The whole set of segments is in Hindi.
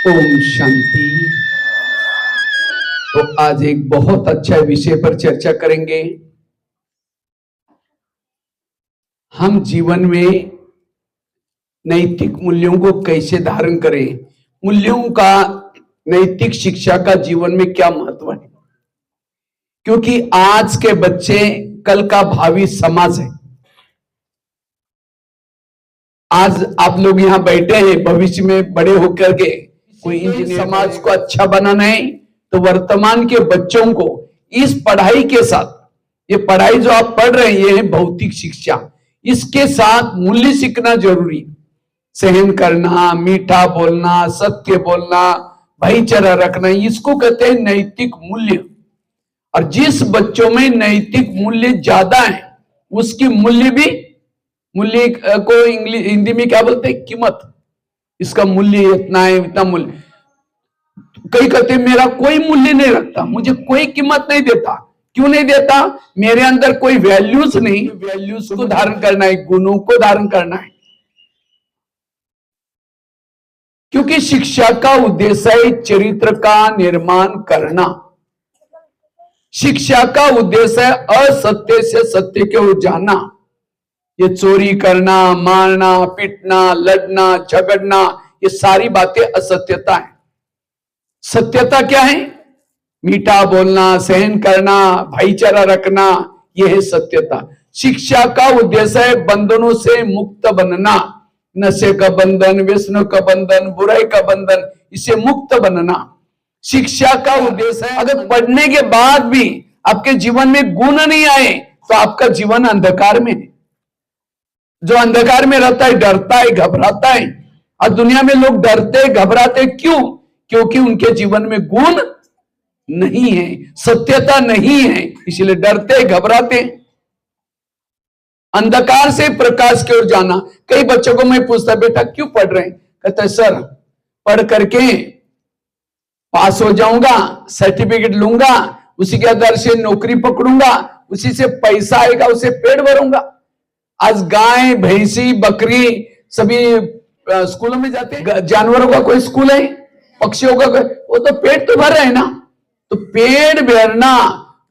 ओम शांति। तो आज एक बहुत अच्छा विषय पर चर्चा करेंगे। हम जीवन में नैतिक मूल्यों को कैसे धारण करें, मूल्यों का, नैतिक शिक्षा का जीवन में क्या महत्व है, क्योंकि आज के बच्चे कल का भावी समाज है। आज आप लोग यहां बैठे हैं, भविष्य में बड़े होकर के कोई इंजीनियर, समाज को अच्छा बनाना है तो वर्तमान के बच्चों को इस पढ़ाई के साथ, ये पढ़ाई जो आप पढ़ रहे हैं ये है भौतिक शिक्षा, इसके साथ मूल्य सीखना जरूरी है। सहन करना, मीठा बोलना, सत्य बोलना, भाईचारा रखना, इसको कहते हैं नैतिक मूल्य। और जिस बच्चों में नैतिक मूल्य ज्यादा है उसकी मूल्य भी, मूल्य को इंग्लिश हिंदी में क्या बोलते हैं, कीमत। इसका मूल्य इतना है, इतना मूल्य। कई कहते हैं मेरा कोई मूल्य नहीं रखता, मुझे कोई कीमत नहीं देता। क्यों नहीं देता? मेरे अंदर कोई वैल्यूज नहीं। वैल्यूज को धारण करना है, गुणों को धारण करना है, क्योंकि शिक्षा का उद्देश्य है चरित्र का निर्माण करना। शिक्षा का उद्देश्य है असत्य से सत्य की ओर जाना। ये चोरी करना, मारना, पीटना, लड़ना, झगड़ना, ये सारी बातें असत्यता है। सत्यता क्या है? मीठा बोलना, सहन करना, भाईचारा रखना, यह है सत्यता। शिक्षा का उद्देश्य है बंधनों से मुक्त बनना, नशे का बंधन, व्यसनों का बंधन, बुराई का बंधन, इससे मुक्त बनना शिक्षा का उद्देश्य है। अगर पढ़ने के बाद भी आपके जीवन में गुण नहीं आए तो आपका जीवन अंधकार में है। जो अंधकार में रहता है डरता है, घबराता है। और दुनिया में लोग डरते घबराते क्यों? क्योंकि उनके जीवन में गुण नहीं है, सत्यता नहीं है, इसलिए डरते घबराते। अंधकार से प्रकाश की ओर जाना। कई बच्चों को मैं पूछता, बेटा क्यों पढ़ रहे हैं? कहता है सर पढ़ करके पास हो जाऊंगा, सर्टिफिकेट लूंगा, उसी के आधार से नौकरी पकड़ूंगा, उसी से पैसा आएगा, उसे पेट भरूंगा। आज गाय, भैंसी, बकरी सभी स्कूलों में जाते हैं। जानवरों का कोई स्कूल है? पक्षियों का? वो तो पेट तो भर रहे हैं ना। तो पेट भरना,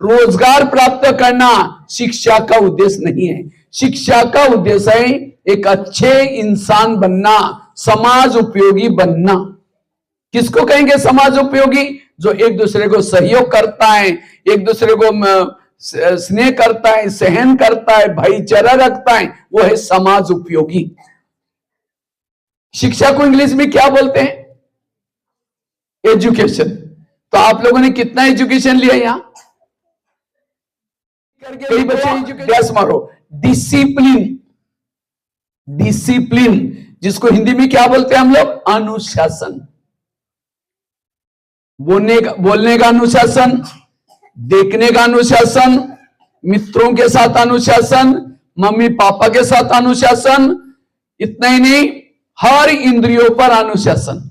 रोजगार प्राप्त करना शिक्षा का उद्देश्य नहीं है। शिक्षा का उद्देश्य है एक अच्छे इंसान बनना, समाज उपयोगी बनना। किसको कहेंगे समाज उपयोगी? जो एक दूसरे को सहयोग करता है, एक दूसरे को स्नेह करता है, सहन करता है, भाईचारा रखता है, वो है समाज उपयोगी। शिक्षा को इंग्लिश में क्या बोलते हैं? एजुकेशन। तो आप लोगों ने कितना एजुकेशन लिया यहां? कई बच्चे गैस मारो। डिसिप्लिन, डिसिप्लिन जिसको हिंदी में क्या बोलते हैं हम लोग? अनुशासन। बोलने का अनुशासन, देखने का अनुशासन, मित्रों के साथ अनुशासन, मम्मी पापा के साथ अनुशासन, इतना ही नहीं, हर इंद्रियों पर अनुशासन।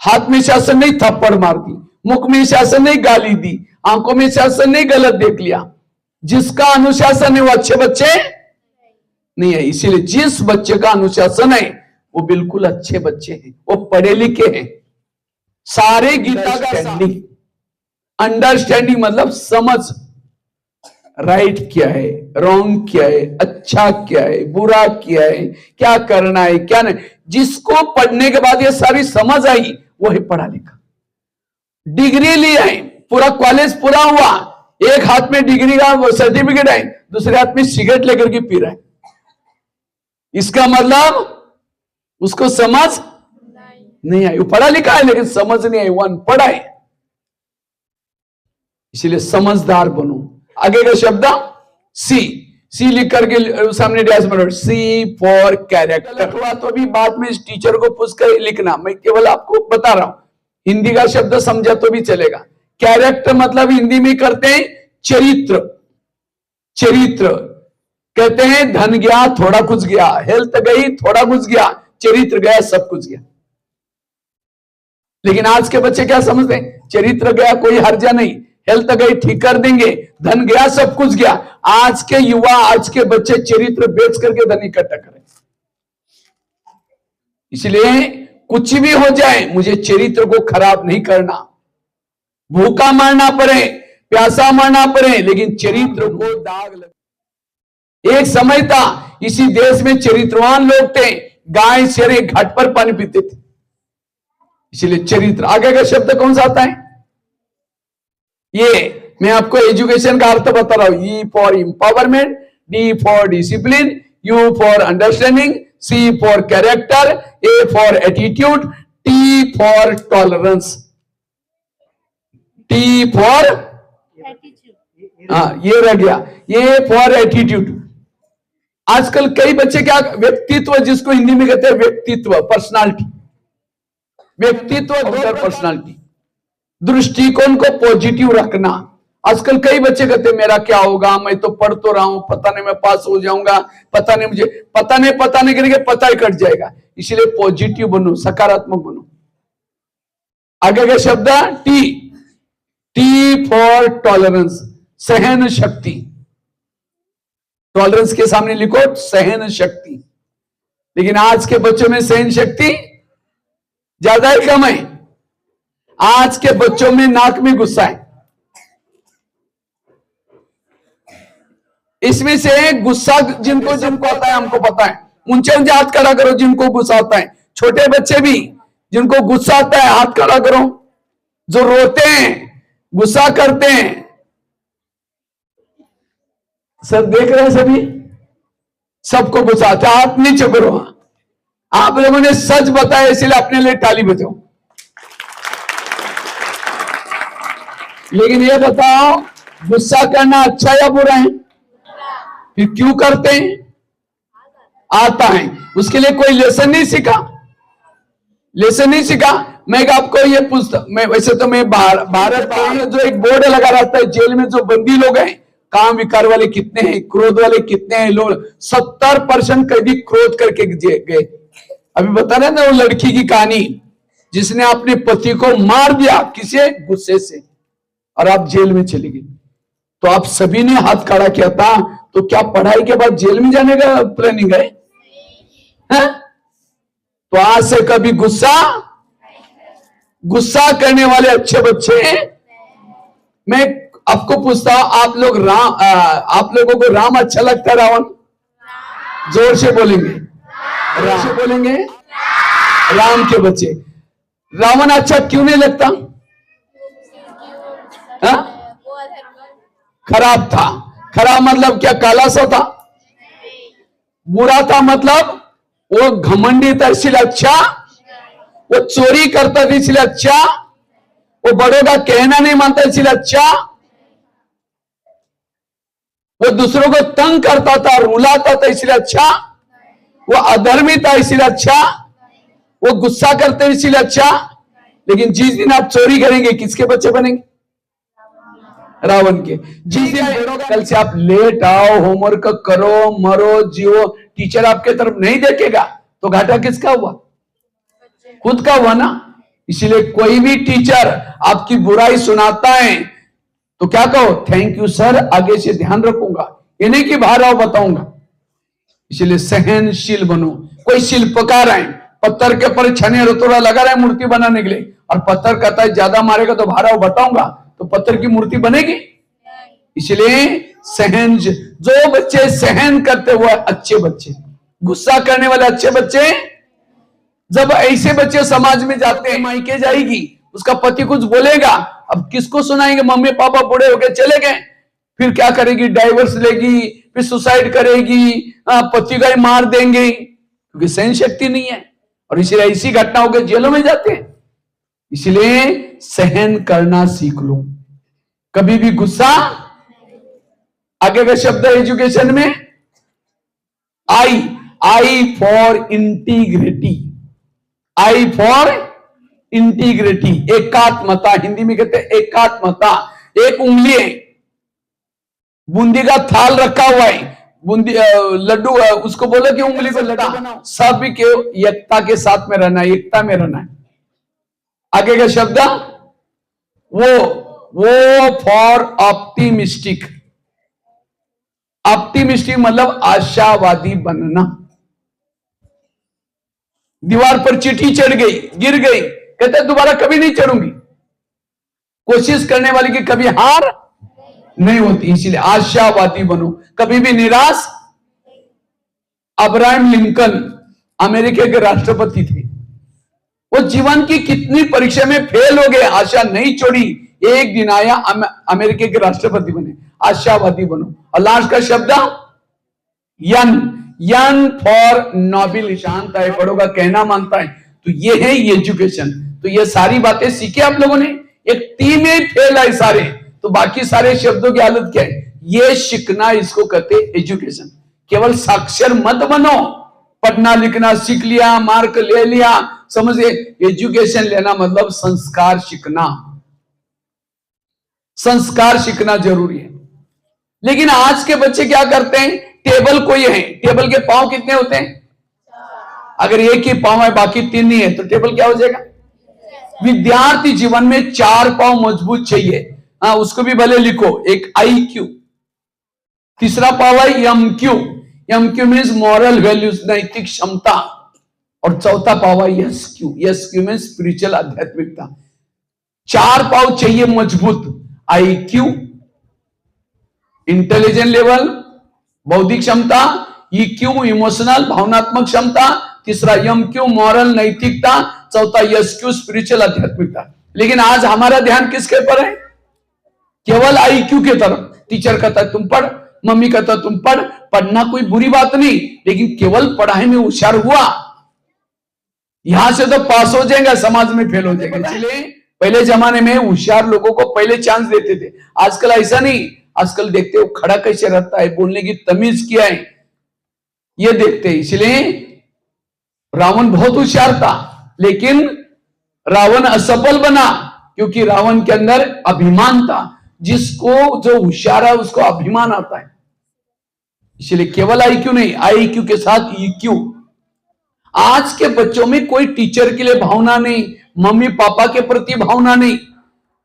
हाथ में शासन नहीं थप्पड़ मार दी, मुख में शासन नहीं गाली दी, आंखों में शासन नहीं गलत देख लिया। जिसका अनुशासन है वो अच्छे बच्चे नहीं है। इसीलिए जिस बच्चे का अनुशासन है वो बिल्कुल अच्छे बच्चे हैं, वो पढ़े लिखे हैं। सारे गीता का अंडरस्टैंडिंग मतलब समझ, राइट क्या है, रॉन्ग क्या है, अच्छा क्या है, बुरा क्या है, क्या करना है, क्या नहीं। जिसको पढ़ने के बाद ये सारी समझ आई वो है पढ़ा लिखा। डिग्री लिया है, पूरा कॉलेज पूरा हुआ, एक हाथ में डिग्री का सर्टिफिकेट है, दूसरे हाथ में सिगरेट लेकर के पी रहा है। इसका मतलब उसको समझ नहीं आई। वो पढ़ा लिखा है लेकिन समझ नहीं आई, वो अनपढ़ है। इसलिए समझदार बनो। आगे का शब्द सी, सी लिख करके सामने डैश मारो, सी फॉर कैरेक्टर। हुआ तो अभी बाद में इस टीचर को पूछ कर लिखना, मैं केवल आपको बता रहा हूं। हिंदी का शब्द समझा तो भी चलेगा। कैरेक्टर मतलब हिंदी में करते हैं चरित्र। चरित्र कहते हैं धन गया थोड़ा कुछ गया, हेल्थ गई थोड़ा कुछ गया, चरित्र गया सब कुछ गया। लेकिन आज के बच्चे क्या समझते हैं? चरित्र गया कोई हर्जा नहीं, हेल्थ गई ठीक कर देंगे, धन गया सब कुछ गया। आज के युवा, आज के बच्चे चरित्र बेच करके धन इकट्ठा करें। इसलिए कुछ भी हो जाए मुझे चरित्र को खराब नहीं करना, भूखा मरना पड़े, प्यासा मरना पड़े, लेकिन चरित्र को दाग लगे। एक समय था इसी देश में चरित्रवान लोग थे, गाय शेरे घाट पर पानी पीते थे, इसलिए चरित्र। आगे का शब्द कौन सा आता है? ये मैं आपको एजुकेशन का अर्थ बता रहा हूं। E for empowerment, D for discipline, U for understanding, C for character, A for attitude, T for tolerance, T for ये रह गया, ये फॉर एटीट्यूड। आजकल कई बच्चे क्या, व्यक्तित्व जिसको हिंदी में कहते हैं व्यक्तित्व, पर्सनालिटी, व्यक्तित्व पर्सनालिटी, दृष्टिकोण को पॉजिटिव रखना। आजकल कई बच्चे कहते हैं मेरा क्या होगा, मैं तो पढ़ तो रहा हूं, पता नहीं मैं पास हो जाऊंगा, पता नहीं मुझे, पता नहीं करेंगे, पता ही कट जाएगा। इसलिए पॉजिटिव बनो, सकारात्मक बनो। आगे का शब्द टी, टी फॉर टॉलरेंस, सहन शक्ति। टॉलरेंस के सामने लिखो सहन शक्ति। लेकिन आज के बच्चों में सहन शक्ति ज्यादा है कम है? आज के बच्चों में नाक में गुस्सा है। इसमें से गुस्सा जिनको आता है, हमको पता है, ऊंचे ऊंचे हाथ खड़ा करो जिनको गुस्सा आता है। छोटे बच्चे भी जिनको गुस्सा आता है हाथ खड़ा करो। जो रोते हैं, गुस्सा करते हैं, सब देख रहे हैं, सभी सबको गुस्सा आता है, हाथ नीचे करो। आप लोगों ने सच बताया इसलिए अपने लिए ताली बजाओ। लेकिन ये बताओ गुस्सा करना अच्छा या बुरा है? फिर क्यों करते हैं? आता है, उसके लिए कोई लेसन नहीं सीखा, लेसन नहीं सीखा। मैं आपको ये पुस्तक, मैं वैसे तो मैं भारत में जो एक बोर्ड लगा रहता है, जेल में जो बंदी लोग हैं, काम विकार वाले कितने हैं, क्रोध वाले कितने हैं लोग, 70% कैदी क्रोध करके गए। अभी बता रहे ना वो लड़की की कहानी, जिसने अपने पति को मार दिया, किसे? गुस्से से, और आप जेल में चली गई। तो आप सभी ने हाथ खड़ा किया था, तो क्या पढ़ाई के बाद जेल में जाने का प्लानिंग है? तो आज से कभी गुस्सा करने वाले अच्छे बच्चे हैं। मैं आपको पूछता हूं, आप लोगों को राम अच्छा लगता है? रावण? जोर से बोलेंगे, जोर से बोलेंगे। राम के बच्चे, रावण अच्छा क्यों नहीं लगता? खराब था। खराब मतलब क्या? काला सा था? बुरा था मतलब वो घमंडी था इसलिए अच्छा, वो चोरी करता था इसलिए अच्छा, वो बड़ों का कहना नहीं मानता इसलिए अच्छा, वो दूसरों को तंग करता था, रुलाता था इसलिए अच्छा, वो अधर्मी था इसलिए अच्छा, वो गुस्सा करते इसलिए अच्छा। लेकिन जिस दिन आप चोरी करेंगे किसके बच्चे बनेंगे? रावण के। जिस दिन कल से आप लेट आओ, होमवर्क करो, मरो, जियो, टीचर आपके तरफ नहीं देखेगा तो घाटा किसका हुआ? खुद का हुआ ना। इसलिए कोई भी टीचर आपकी बुराई सुनाता है तो क्या कहो? थैंक यू सर, आगे से ध्यान रखूंगा, ये नहीं कि बाहर आओ बताऊंगा। इसलिए सहनशील बनो। कोई शिल्पकार है, पत्थर के ऊपर छने रतोड़ा लगा रहा है मूर्ति बनाने के लिए, और पत्थर कहता है ज्यादा मारेगा तो बाहर आओ बताऊंगा, तो पत्थर की मूर्ति बनेगी? इसलिए सहन, जो बच्चे सहन करते हुए अच्छे बच्चे, गुस्सा करने वाले अच्छे बच्चे, जब ऐसे बच्चे समाज में जाते हैं, मायके जाएगी, उसका पति कुछ बोलेगा, अब किसको सुनाएंगे? मम्मी पापा बूढ़े होके चले गए, फिर क्या करेगी? डाइवर्स लेगी, फिर सुसाइड करेगी, पति का ही मार देंगे, क्योंकि सहन शक्ति नहीं है। और इसलिए ऐसी घटना होकर जेलों में जाते हैं। इसलिए सहन करना सीख लो, कभी भी गुस्सा। आगे का शब्द है एजुकेशन में I for integrity, I for integrity, एकात्मता, हिंदी में कहते हैं एकात्मता। एक उंगली है, बूंदी का थाल रखा हुआ है, बूंदी लड्डू, उसको बोलो कि उंगली को लड़ा, सब के एकता के साथ में रहना है, एकता में रहना है। आगे का शब्द वो फॉर ऑप्टिमिस्टिक, ऑप्टिमिस्टिक मतलब आशावादी बनना। दीवार पर चींटी चढ़ गई, गिर गई, कहते दोबारा कभी नहीं चढ़ूंगी। कोशिश करने वाले की कभी हार नहीं होती, इसलिए आशावादी बनो, कभी भी निराश। अब्राहम लिंकन अमेरिका के राष्ट्रपति थे, वो जीवन की कितनी परीक्षा में फेल हो गए, आशा नहीं छोड़ी, एक दिन आया अमेरिका के राष्ट्रपति बने। आशावादी बनो। और लास्ट का शब्द यन फॉर नोबेल, शांत है, पढ़ो का कहना मानता है। तो ये है एजुकेशन। तो ये सारी बातें सीखे आप लोगों ने, एक टीम में फेल है सारे, तो बाकी सारे शब्दों की हालत क्या है? ये सीखना, इसको कहते एजुकेशन। केवल साक्षर मत बनो, पढ़ना लिखना सीख लिया, मार्क ले लिया, समझिए। एजुकेशन लेना मतलब संस्कार सीखना, संस्कार सीखना जरूरी है। लेकिन आज के बच्चे क्या करते हैं? टेबल कोई है, टेबल के पांव कितने होते हैं? अगर एक ही पांव है बाकी तीन नहीं है तो टेबल क्या हो जाएगा? विद्यार्थी जीवन में 4 पांव मजबूत चाहिए। हाँ, उसको भी भले लिखो, एक IQ, तीसरा पाव है MQ, MQ means moral values, नैतिक क्षमता, और चौथा पाव है SQ, SQ मीन्स स्पिरिचुअल, आध्यात्मिकता। 4 पाव चाहिए मजबूत। IQ इंटेलिजेंट लेवल, बौद्धिक क्षमता, EQ इमोशनल भावनात्मक क्षमता, तीसरा MQ मॉरल नैतिकता, चौथा SQ स्पिरिचुअल आध्यात्मिकता। लेकिन आज हमारा ध्यान किसके पर है? केवल IQ के तरफ। टीचर कहता है तुम पढ़, मम्मी कहता है तुम पढ़। पढ़ना कोई बुरी बात नहीं, लेकिन केवल पढ़ाई में होशियार हुआ, यहां से तो पास हो जाएगा, समाज में फेल हो जाएगा। इसलिए पहले जमाने में होशियार लोगों को पहले चांस देते थे, आजकल ऐसा नहीं। आजकल देखते हो खड़ा कैसे रहता है, बोलने की तमीज क्या है, ये देखते हैं। इसलिए रावण बहुत होशियार था, लेकिन रावण असफल बना, क्योंकि रावण के अंदर अभिमान था। जिसको जो होशियार है उसको अभिमान आता है। इसलिए केवल IQ नहीं, IQ के साथ EQ। आज के बच्चों में कोई टीचर के लिए भावना नहीं, मम्मी पापा के प्रति भावना नहीं।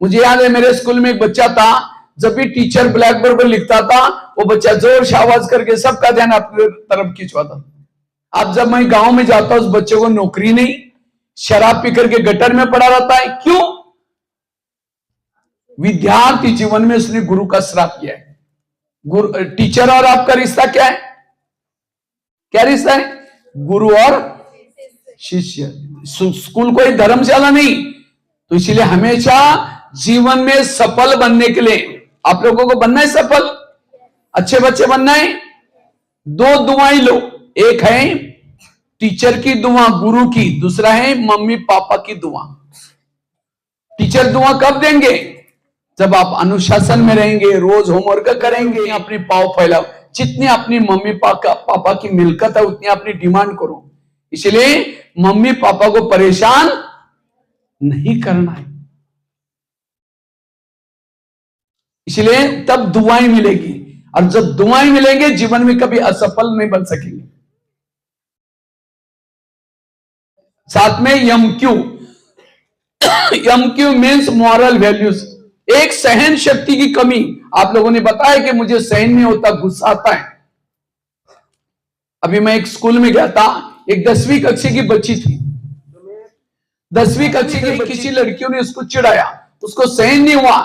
मुझे याद है मेरे स्कूल में एक बच्चा था, जब भी टीचर ब्लैक बोर्ड पर लिखता था, वो बच्चा जोर से आवाज करके सबका ध्यान अपनी तरफ खिंचवाता। अब जब मैं गांव में जाता हूं, उस बच्चे को नौकरी नहीं, शराब पी करके गटर में पड़ा रहता है। क्यों? विद्यार्थी जीवन में उसने गुरु का श्राप किया है। गुरु, टीचर और आपका रिश्ता क्या है? क्या रिश्ता है? गुरु और शिष्य। स्कूल कोई धर्मशाला नहीं। तो इसीलिए हमेशा जीवन में सफल बनने के लिए आप लोगों को बनना है सफल, अच्छे बच्चे बनना है। 2 दुआएं लो, एक है टीचर की दुआ, गुरु की, दूसरा है मम्मी पापा की दुआ। टीचर दुआ कब देंगे? जब आप अनुशासन में रहेंगे, रोज होमवर्क करेंगे, अपनी पाव फैलाओ। जितनी अपनी मम्मी पापा की मिलकत है उतनी अपनी डिमांड करो। इसलिए मम्मी पापा को परेशान नहीं करना है, इसलिए तब दुआएं मिलेगी। और जब दुआएं मिलेंगे जीवन में कभी असफल नहीं बन सकेंगे। साथ में MQ, MQ means moral values. एक सहन शक्ति की कमी। आप लोगों ने बताया कि मुझे सहन नहीं होता, गुस्सा आता है। अभी मैं एक स्कूल में गया था, एक 10वीं कक्षा की बच्ची थी। 10वीं कक्षा की किसी लड़कियों ने उसको चिढ़ाया, उसको सहन नहीं हुआ,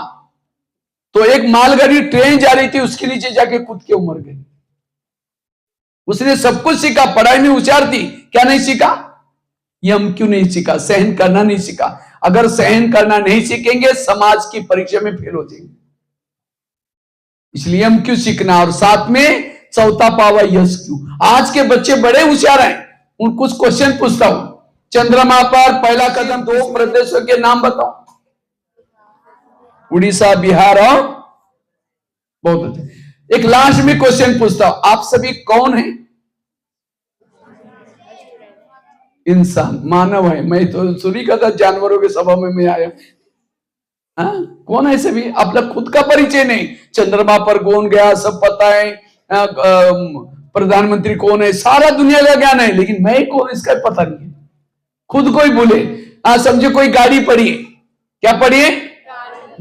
तो एक मालगाड़ी ट्रेन जा रही थी, उसके नीचे जाके कूद के मर गई। उसने सब कुछ सीखा, पढ़ाई में होशियार थी, क्या नहीं सीखा? MQ नहीं सीखा, सहन करना नहीं सीखा। अगर सहन करना नहीं सीखेंगे, समाज की परीक्षा में फेल हो जाएंगे। इसलिए MQ सीखना, और साथ में चौथा पावा SQ। आज के बच्चे बड़े होशियार हैं, उन कुछ क्वेश्चन पूछता हूं। चंद्रमा पर पहला कदम 2 प्रदेशों के नाम बताओ। उड़ीसा, बिहार और बहुत अच्छे। एक लास्ट में क्वेश्चन पूछता हूं, आप सभी कौन हैं? इंसान, मानव है। मैं तो सुनी का था जानवरों के सभा में मैं आया। हाँ, कौन है सभी? आप लोग खुद का परिचय नहीं। चंद्रमा पर कौन गया सब पता है, प्रधानमंत्री कौन है, सारा दुनिया का ज्ञान है, लेकिन मैं कौन इसका पता नहीं है। खुद को ही भूले। समझे कोई गाड़ी पड़ी है, क्या पड़ी है?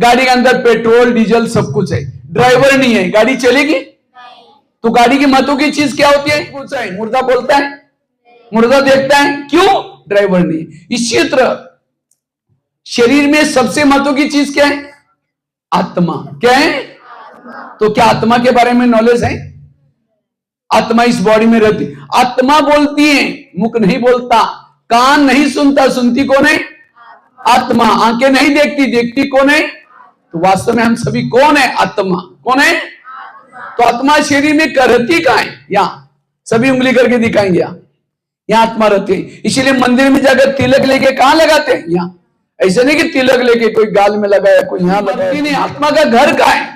गाड़ी के अंदर पेट्रोल डीजल सब कुछ है, ड्राइवर नहीं है, गाड़ी चलेगी? तो गाड़ी की महत्व की चीज क्या होती है? मुर्दा बोलता है, मुर्दा देखता है। क्यों? ड्राइवर नहीं। इसी तरह शरीर में सबसे महत्व की चीज क्या है? आत्मा। क्या है? तो क्या आत्मा के बारे में नॉलेज है? आत्मा इस बॉडी में रहती, आत्मा बोलती है, मुख नहीं बोलता। कान नहीं सुनता, सुनती कौन है? आत्मा। आंखें नहीं देखती, देखती कौन है? तो वास्तव में हम सभी कौन है? आत्मा। कौन है? तो आत्मा शरीर में करती कहां है? यहां सभी उंगली करके दिखाएंगे, यहां आत्मा रहती है। इसीलिए मंदिर में जाकर तिलक लेके कहां लगाते हैं? यहां। ऐसे नहीं कि तिलक लेके कोई गाल में लगाया, कोई यहां लगाया। नहीं, आत्मा का घर कहां है?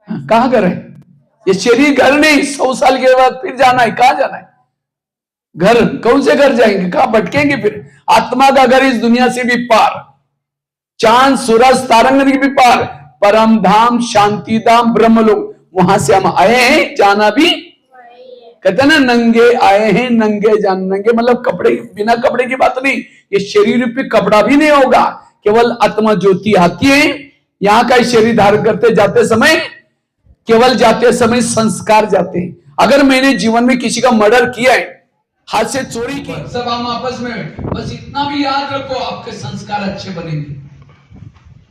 कहां घर है? ये शरीर घर नहीं, 100 साल के बाद फिर जाना है। कहां जाना है? घर। कौन से घर जाएंगे? कहां भटकेंगे फिर? आत्मा का घर इस दुनिया से भी पार, चांद सूरज तारंग के भी पार, परम धाम, शांति धाम, ब्रह्मलोक, वहां से हम आए हैं, जाना भी। कहते ना, नंगे आए हैं नंगे जान। नंगे मतलब कपड़े, बिना कपड़े की बात नहीं, ये शरीर पे कपड़ा भी नहीं होगा, केवल आत्मा ज्योति आती है। यहां का शरीर धारण करते जाते समय, केवल जाते समय संस्कार जाते हैं। अगर मैंने जीवन में किसी का मर्डर किया है, हाथ से चोरी की, सब हम आपस में बस इतना भी याद रखो, आपके संस्कार अच्छे बनेंगे।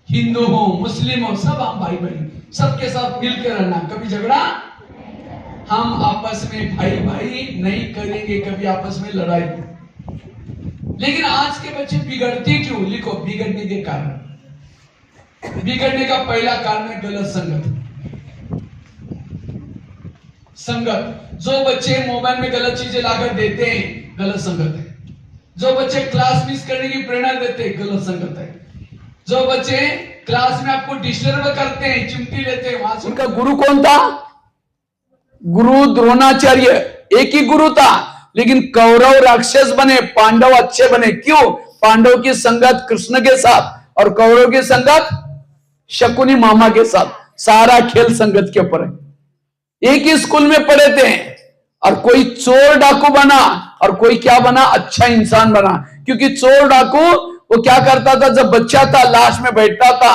हिंदू हो, मुस्लिम हो, सब हम भाई बहन, सबके साथ मिलकर रहना, कभी झगड़ा हम आपस में भाई भाई नहीं करेंगे, कभी आपस में लड़ाई। लेकिन आज के बच्चे बिगड़ते क्यों? लिखो, बिगड़ने के कारण। बिगड़ने का पहला कारण है गलत संगत। संगत। जो बच्चे मोबाइल में गलत चीजें लाकर देते हैं, गलत संगत है। जो बच्चे क्लास मिस करने की प्रेरणा देते हैं, गलत संगत है। जो बच्चे क्लास में आपको डिस्टर्ब करते हैं, चिमटी लेते हैं, वहां से। उनका गुरु कौन था? गुरु द्रोणाचार्य। एक ही गुरु था, लेकिन कौरव राक्षस बने, पांडव अच्छे बने। क्यों? पांडव की संगत कृष्ण के साथ और कौरव की संगत शकुनी मामा के साथ। सारा खेल संगत के ऊपर है। एक ही स्कूल में पढ़े थे, और कोई चोर डाकू बना और कोई क्या बना? अच्छा इंसान बना। क्योंकि चोर डाकू वो क्या करता था? जब बच्चा था, लाश में बैठता था,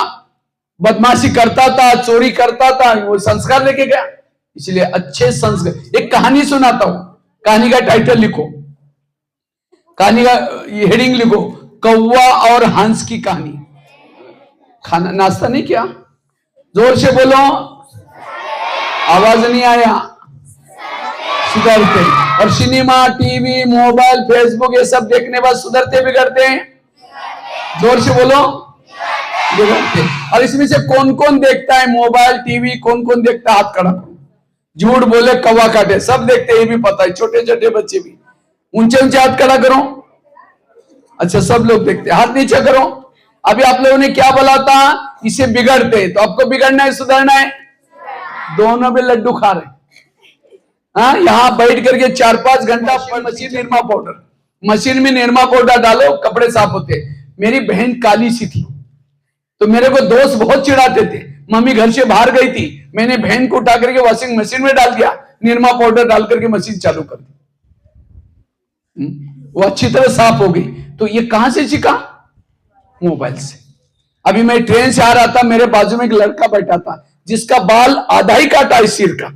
बदमाशी करता था, चोरी करता था, वो संस्कार लेके गया। इसलिए अच्छे संस्कार। एक कहानी सुनाता हूं, कहानी का टाइटल लिखो, कहानी का हेडिंग लिखो, कौवा और हंस की कहानी। खाना नाश्ता नहीं किया? जोर से बोलो, आवाज नहीं आया। सुधरते। और सिनेमा, टीवी, मोबाइल, फेसबुक ये सब देखने बाद सुधरते बिगड़ते हैं? जोर से बोलो, बिगड़ते। और इसमें से कौन कौन देखता है मोबाइल, टीवी? कौन कौन देखता है? हाथ खड़ा करो। झूठ बोले कौवा काटे, सब देखते हैं, ये भी पता है, छोटे छोटे बच्चे भी। ऊंचे ऊंचे हाथ खड़ा करो। अच्छा, सब लोग देखते हैं, हाथ नीचे करो। अभी आप लोगों ने क्या बोला था? इसे बिगड़ते। तो आपको बिगड़ना है, सुधरना है? दोनों में लड्डू खा रहे। हाँ, यहां बैठ करके 4-5 घंटा मशीन, निरमा पाउडर, मशीन में निरमा पाउडर डालो, कपड़े साफ होते। मेरी बहन काली सी थी, तो मेरे को दोस्त बहुत चिढ़ाते थे। मम्मी घर से बाहर गई थी, मैंने बहन को उठा करके वॉशिंग मशीन में डाल दिया, निरमा पाउडर डाल करके मशीन चालू कर दी, वो अच्छी तरह साफ हो गई। तो ये कहां से सीखा? मोबाइल से। अभी मैं ट्रेन से आ रहा था, मेरे बाजू में एक लड़का बैठा था जिसका बाल आधा ही काटा है सिर का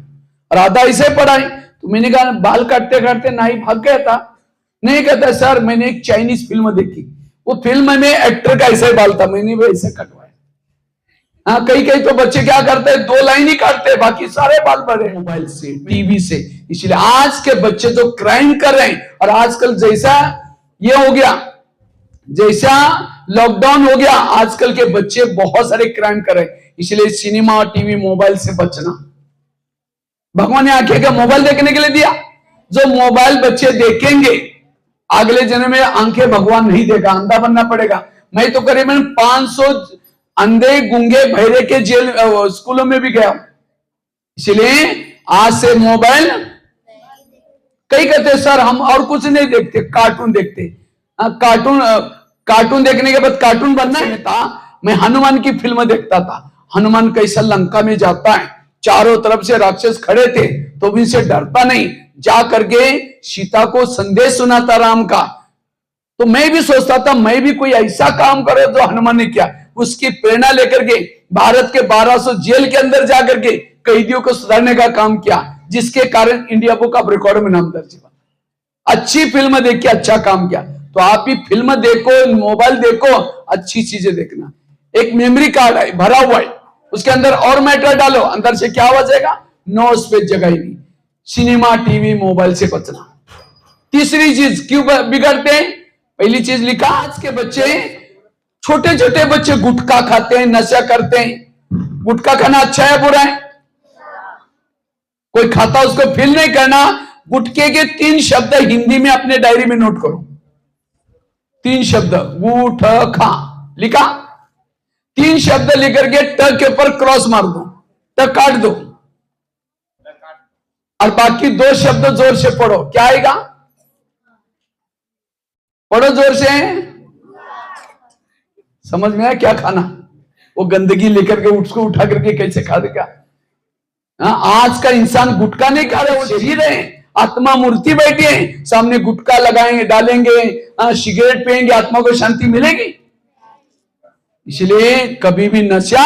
और आधा इसे पड़ा है। तो मैंने कहा, बाल काटते काटते नाई भाग गया था? नहीं, कहता सर मैंने एक चाइनीज फिल्म देखी, वो फिल्म में एक्टर का ऐसे बाल था, मैंने भी ऐसे कटवाया। हाँ, कई कई तो बच्चे क्या करते हैं, 2 लाइन ही काटते, बाकी सारे बाल बड़े मोबाइल से, टीवी से। इसलिए आज के बच्चे जो क्राइम कर रहे हैं, और आजकल जैसा ये हो गया, जैसा लॉकडाउन हो गया, आजकल के बच्चे बहुत सारे क्राइम कर रहे हैं। इसलिए सिनेमा, टीवी, मोबाइल से बचना। भगवान ने आंखें क्या मोबाइल देखने के लिए दिया? जो मोबाइल बच्चे देखेंगे, अगले जन्म में आंखें भगवान नहीं देगा, अंधा बनना पड़ेगा। मैं तो करीबन 500 अंधे, गूंगे, बहरे के जेल स्कूलों में भी गया। इसलिए आज से मोबाइल, कई कहते सर हम और कुछ नहीं देखते, कार्टून देखते। कार्टून देखने के बाद कार्टून बनना है था। मैं हनुमान की फिल्म देखता था, हनुमान कैसा लंका में जाता है, चारों तरफ से राक्षस खड़े थे तो भी इनसे डरता नहीं, जा करके सीता को संदेश सुनाता राम का। तो मैं भी सोचता था मैं भी कोई ऐसा काम करो जो हनुमान ने किया। उसकी प्रेरणा लेकर के भारत के 1200 जेल के अंदर जाकर के कैदियों को सुधारने का काम किया, जिसके कारण इंडिया बुक ऑफ रिकॉर्ड में नाम दर्ज हुआ। अच्छी फिल्म देख के अच्छा काम किया। तो आप भी फिल्म देखो, मोबाइल देखो, अच्छी चीजें देखना। एक मेमोरी कार्ड है भरा हुआ है, उसके अंदर और मैटर डालो, अंदर से क्या बचेगा? नो स्पेस, जगह ही नहीं। सिनेमा, टीवी, मोबाइल से बचना। तीसरी चीज क्यों बिगड़ते हैं? पहली चीज लिखा, आज के बच्चे, छोटे छोटे बच्चे गुटखा खाते हैं, नशा करते हैं। गुटखा खाना अच्छा है बुरा है? कोई खाता उसको फील नहीं करना। गुटखे के 3 शब्द हिंदी में अपने डायरी में नोट करो। 3 शब्द, गुटखा लिखा, 3 शब्द लिख करके ट के ऊपर क्रॉस मार दो, ट काट दो, और बाकी 2 शब्द जोर से पढ़ो। क्या आएगा? पढ़ो जोर से। समझ में आया क्या खाना? वो गंदगी लेकर के उसको उठा करके कैसे खा देगा? आज का इंसान गुटखा नहीं खा रहा, वो शरीर है, आत्मा मूर्ति बैठी है, सामने गुटखा लगाएंगे, डालेंगे, सिगरेट पिएंगे, आत्मा को शांति मिलेगी? इसलिए कभी भी नशा।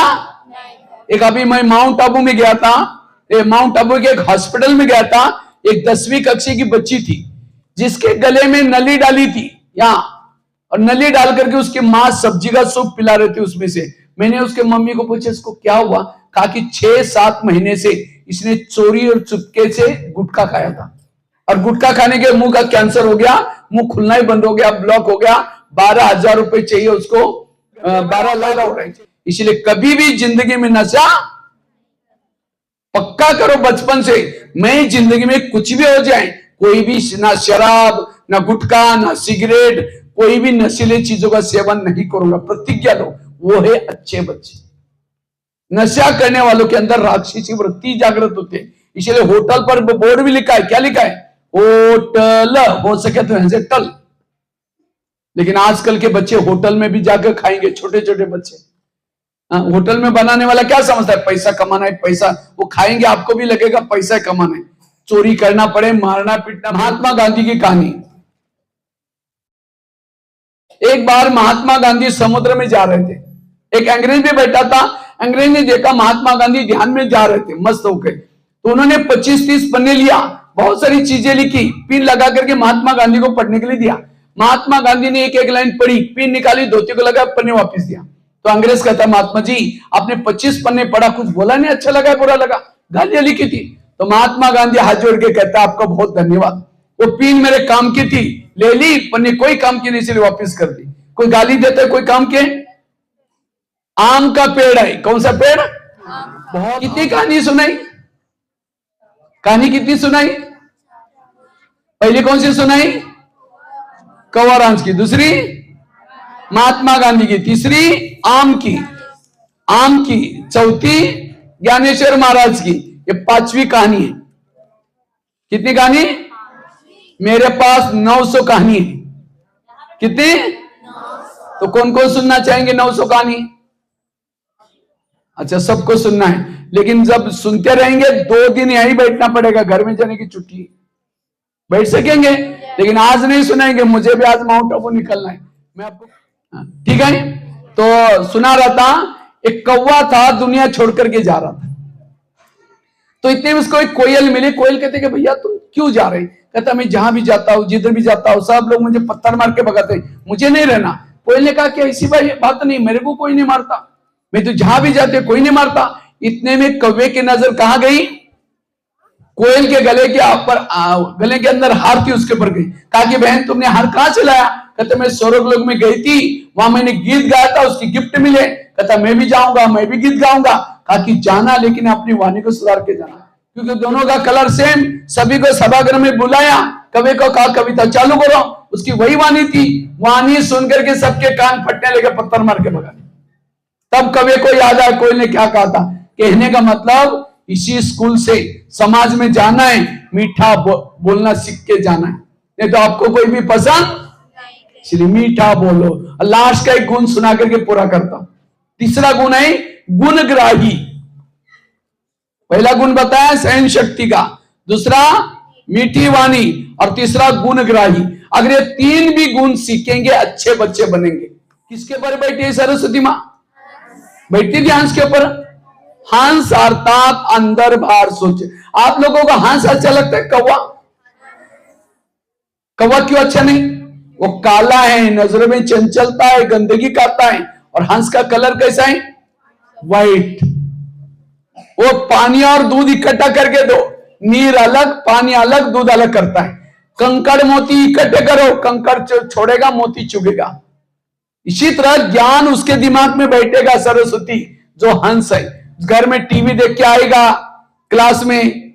एक अभी मैं माउंट आबू में गया था, माउंट आबू के एक हॉस्पिटल में गया था। एक 10वीं कक्षा की बच्ची थी जिसके गले में नली डाली थी यहाँ, और नली डाल करके उसकी माँ सब्जी का सूप पिला रही थी उसमें से। मैंने उसके मम्मी को पूछा इसको क्या हुआ? कहा कि 6-7 महीने से इसने चोरी और चुपके से गुटखा खाया था, और गुटखा खाने के मुंह का कैंसर हो गया, मुंह खुलना ही बंद हो गया, ब्लॉक हो गया। 12,000 रुपए चाहिए उसको, 12 लाख हो रहे। इसलिए कभी भी जिंदगी में नशा पक्का करो बचपन से। मैं जिंदगी में कुछ भी हो जाए, कोई भी ना शराब, ना गुटखा, ना सिगरेट, कोई भी नशीले चीजों का सेवन नहीं करूंगा, प्रतिज्ञा लो। वो है अच्छे बच्चे। नशा करने वालों के अंदर राक्षसी वृत्ति जागृत होती है। इसलिए होटल पर बोर्ड भी लिखा है, क्या लिखा है? होटल, हो सके तो यहां से टल। लेकिन आजकल के बच्चे होटल में भी जाकर खाएंगे, छोटे छोटे बच्चे। होटल में बनाने वाला क्या समझता है? पैसा कमाना है, पैसा। वो खाएंगे, आपको भी लगेगा पैसा कमाना है, चोरी करना पड़े, मारना पीटना। महात्मा गांधी की कहानी। एक बार महात्मा गांधी समुद्र में जा रहे थे, एक अंग्रेज भी बैठा था। अंग्रेज ने देखा महात्मा गांधी ध्यान में जा रहे थे मस्त होकर, तो उन्होंने 25-30 पन्ने लिया, बहुत सारी चीजें लिखी, पिन लगा करके महात्मा गांधी को पढ़ने के लिए दिया। महात्मा गांधी ने एक एक लाइन पढ़ी, पिन निकाली, धोती को लगा, पन्ने वापस दिया। तो अंग्रेज कहता महात्मा जी आपने 25 पन्ने पढ़ा, कुछ बोला नहीं, अच्छा लगा बुरा लगा? गालियां लिखी थी। तो महात्मा गांधी हाथ जोड़ के कहता आपका बहुत धन्यवाद, वो पिन मेरे काम की थी, ले ली, पन्ने कोई काम की नहीं, इसलिए वापस कर दी। कोई गाली देता है कोई काम के? आम का पेड़ है, कौन सा पेड़? बहुत। कितनी कहानी सुनाई? कहानी कितनी सुनाई? पहली कौन सी सुनाई? कंवरांझ की, दूसरी महात्मा गांधी की, तीसरी आम की, चौथी ज्ञानेश्वर महाराज की, ये 5वीं कहानी है। कितनी कहानी? मेरे पास 900 कहानी है। कितनी? तो कौन कौन सुनना चाहेंगे 900 कहानी? अच्छा, सबको सुनना है, लेकिन जब सुनते रहेंगे 2 दिन यहीं बैठना पड़ेगा, घर में जाने की छुट्टी। बैठ सकेंगे, लेकिन आज नहीं सुनाएंगे, मुझे भी आज माउंट आबू निकलना है, मैं आपको। ठीक है, तो सुना रहा था, एक कौवा था, दुनिया छोड़ करके जा रहा था। तो इतने में उसको एक कोयल मिली। कोयल कहते कि भैया तुम क्यों जा रहे? कहता मैं जहां भी जाता हूं, जिधर भी जाता हूं, सब लोग मुझे पत्थर मार के भगाते, मुझे नहीं रहना। कोयल ने कहा कि ऐसी बात नहीं, मेरे को कोई नहीं मारता, मैं तो जहां भी जाते कोई नहीं मारता। इतने में कौवे की नजर कहां गई? कोयल के गले के अंदर हार थी, उसके ऊपर गई। कहा कि बहन तुमने हार कहां से लाया? कहते मैं स्वर्गलोक में गई थी, वहां मैंने गीत गाया था, उसकी गिफ्ट मिले। कहता मैं भी जाऊंगा, मैं भी गीत गाऊंगा। कहा कि जाना, लेकिन अपनी वाणी को सुधार के जाना, क्योंकि दोनों का कलर सेम। सभी को सभागृह में बुलाया, कवि को कहा कविता चालू करो, उसकी वही वाणी थी। वाणी सुन करके सबके कान फटने लगे, पत्थर मार के भगा। तब कवि को याद आया कोयल ने क्या कहा था। कहने का मतलब इसी स्कूल से समाज में जाना है, मीठा बोलना सीख के जाना है, नहीं तो आपको कोई भी पसंद। इसलिए मीठा बोलो। लास्ट का एक गुण सुना करके पूरा करता हूं। तीसरा गुण है गुणग्राही। पहला गुण बताया सहन शक्ति का, दूसरा मीठी वाणी, और तीसरा गुणग्राही। अगर ये 3 भी गुण सीखेंगे अच्छे बच्चे बनेंगे। किसके ऊपर बैठी है सरस्वती मां? बैठती थी हंस के ऊपर। हंस अर्थात अंदर बाहर सोचे। आप लोगों को हंस अच्छा लगता है? कौवा कौवा क्यों अच्छा नहीं? वो काला है, नजरों में चंचलता है, गंदगी करता है। और हंस का कलर कैसा है? व्हाइट। वो पानी और दूध इकट्ठा करके दो, नीर अलग पानी अलग दूध अलग करता है। कंकड़ मोती इकट्ठे करो, कंकड़ छोड़ेगा, मोती चुगेगा। इसी तरह ज्ञान उसके दिमाग में बैठेगा। सरस्वती जो हंस है, घर में टीवी देख के आएगा, क्लास में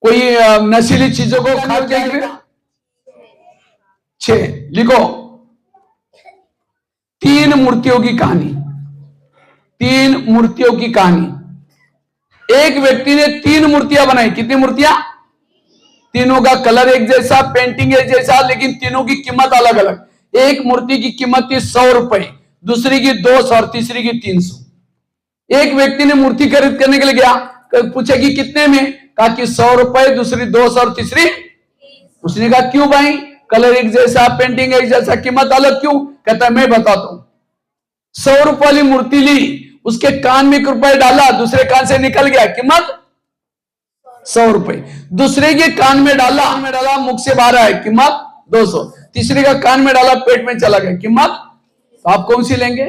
कोई नशीली चीजों को खा के। 6 लिखो, 3 मूर्तियों की कहानी। 3 मूर्तियों की कहानी। एक व्यक्ति ने 3 मूर्तियां बनाई। कितनी मूर्तियां? तीनों का कलर एक जैसा, पेंटिंग एक जैसा, लेकिन तीनों की कीमत अलग अलग। एक मूर्ति की कीमत थी 100 रुपए, दूसरी की 200 और तीसरी की 300। एक व्यक्ति ने मूर्ति खरीद करने के लिए गया, पूछा कि कितने में? कहा कि 100 रुपए, दूसरी 200 और तीसरी। उसने कहा क्यों भाई, कलर एक जैसा, पेंटिंग एक जैसा, कीमत अलग क्यों? कहता मैं बताता हूं। 100 रुपए वाली मूर्ति ली, उसके कान में 1 रुपए डाला, दूसरे कान से निकल गया, कीमत 100 रुपए। दूसरे के कान में डाला, मुख से बाहर आया, कीमत 200। तीसरे का कान में डाला, पेट में चला गया, कीमत। तो आप कौन सी लेंगे?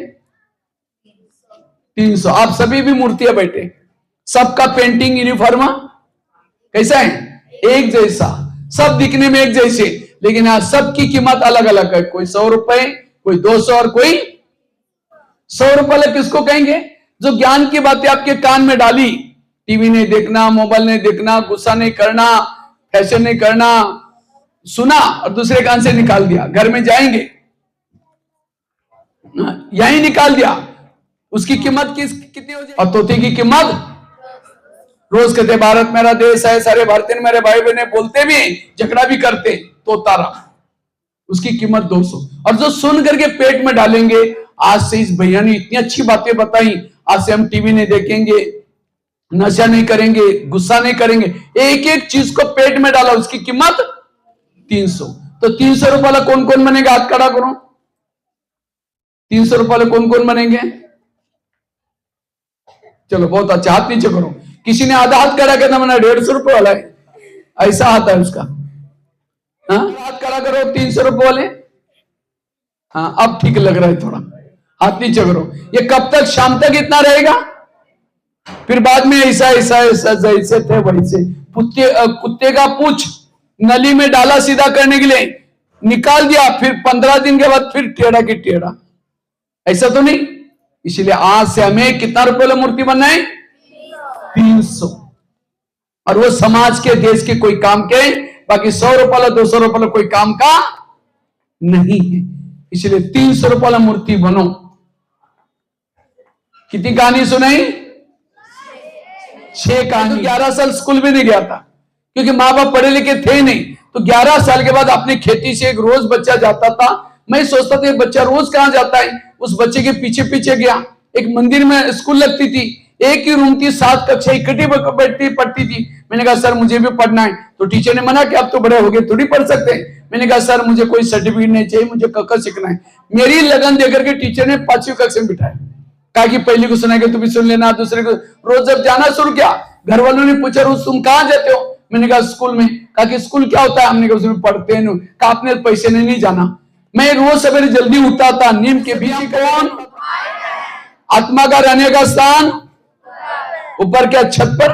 300। आप सभी भी मूर्तियां बैठे, सबका पेंटिंग यूनिफॉर्म कैसा है? एक जैसा, सब दिखने में एक जैसे, लेकिन आज सबकी कीमत अलग अलग है। कोई 100 रुपए, कोई 200 और कोई 100 रुपए। किसको कहेंगे? जो ज्ञान की बातें आपके कान में डाली, टीवी नहीं देखना, मोबाइल नहीं देखना, गुस्सा नहीं करना, फैशन नहीं करना, सुना और दूसरे कान से निकाल दिया। घर में जाएंगे, यही निकाल दिया, उसकी कीमत कितनी हो जाएगी? और तोते की कीमत, रोज कहते भारत मेरा देश है, सारे भारतीय मेरे भाई बहन बोलते भी, झगड़ा भी करते, तोता रहा, उसकी कीमत 200। और जो सुन करके पेट में डालेंगे, आज से इस भैया ने इतनी अच्छी बातें बताई, आज से हम टीवी नहीं देखेंगे, नशा नहीं करेंगे, गुस्सा नहीं करेंगे, एक एक चीज को पेट में डाला, उसकी कीमत 300। तो 300 रुपए वाला कौन कौन बनेगा? हाथ खड़ा करो। 300 रुपए वाले कौन कौन बनेंगे? चलो बहुत अच्छा, हाथ नीचे करो। किसी ने आधा हाथ खड़ा करना, मैंने 150 रुपए वाला है, ऐसा हाथ है उसका। हाँ, हाथ खड़ा करो 300 रुपए वाले। हाँ, अब ठीक लग रहा है थोड़ा, हाथ नीचे करो। ये कब तक? शाम तक इतना रहेगा, फिर बाद में ऐसा ऐसा ऐसा जैसे थे वैसे। कुत्ते का पूंछ नली में डाला सीधा करने के लिए, निकाल दिया, फिर 15 दिन के बाद फिर टेढ़ा की टेढ़ा, ऐसा तो नहीं। इसलिए आज से हमें कितना रुपए वाला मूर्ति बनना है? 300। और वो समाज के, देश के कोई काम के, बाकी 100 रुपए वाला 200 रुपए वाला कोई काम का नहीं है। इसलिए 300 रुपए वाला मूर्ति बनो। कितनी कहानी सुनाई? 6 कहानी। 11 साल स्कूल में नहीं गया था, क्योंकि माँ बाप पढ़े लिखे थे नहीं। तो 11 साल के बाद अपनी खेती से एक रोज बच्चा जाता था। मैं सोचता था बच्चा रोज कहां जाता है, उस बच्चे के पीछे पीछे गया। एक मंदिर में स्कूल लगती थी, एक ही रूम थी, 7 कक्षा इकट्ठी बैठती पढ़ती थी। मैंने कहा सर मुझे भी पढ़ना है। तो टीचर ने मना किया, आप तो बड़े हो गए, थोड़ी पढ़ सकते हैं। मैंने कहा सर मुझे कोई सर्टिफिकेट नहीं चाहिए, मुझे क सीखना है। मेरी लगन देकर के टीचर ने 5वीं कक्षा में बिठाया, कहा कि पहली को सुनाएगा तो भी सुन लेना, दूसरे को। रोज जब जाना शुरू किया, घर वालों ने पूछा रोज तुम कहां जाते हो? मैंने कहा स्कूल में। कहा कि स्कूल क्या होता है? हमने कहा उसमें पढ़ते हैं। कहा आपने पैसे नहीं जाना। मैं रोज सवेरे जल्दी उठता था, नीम के बीच कौन? आत्मा का रहने का स्थान ऊपर क्या? छत पर।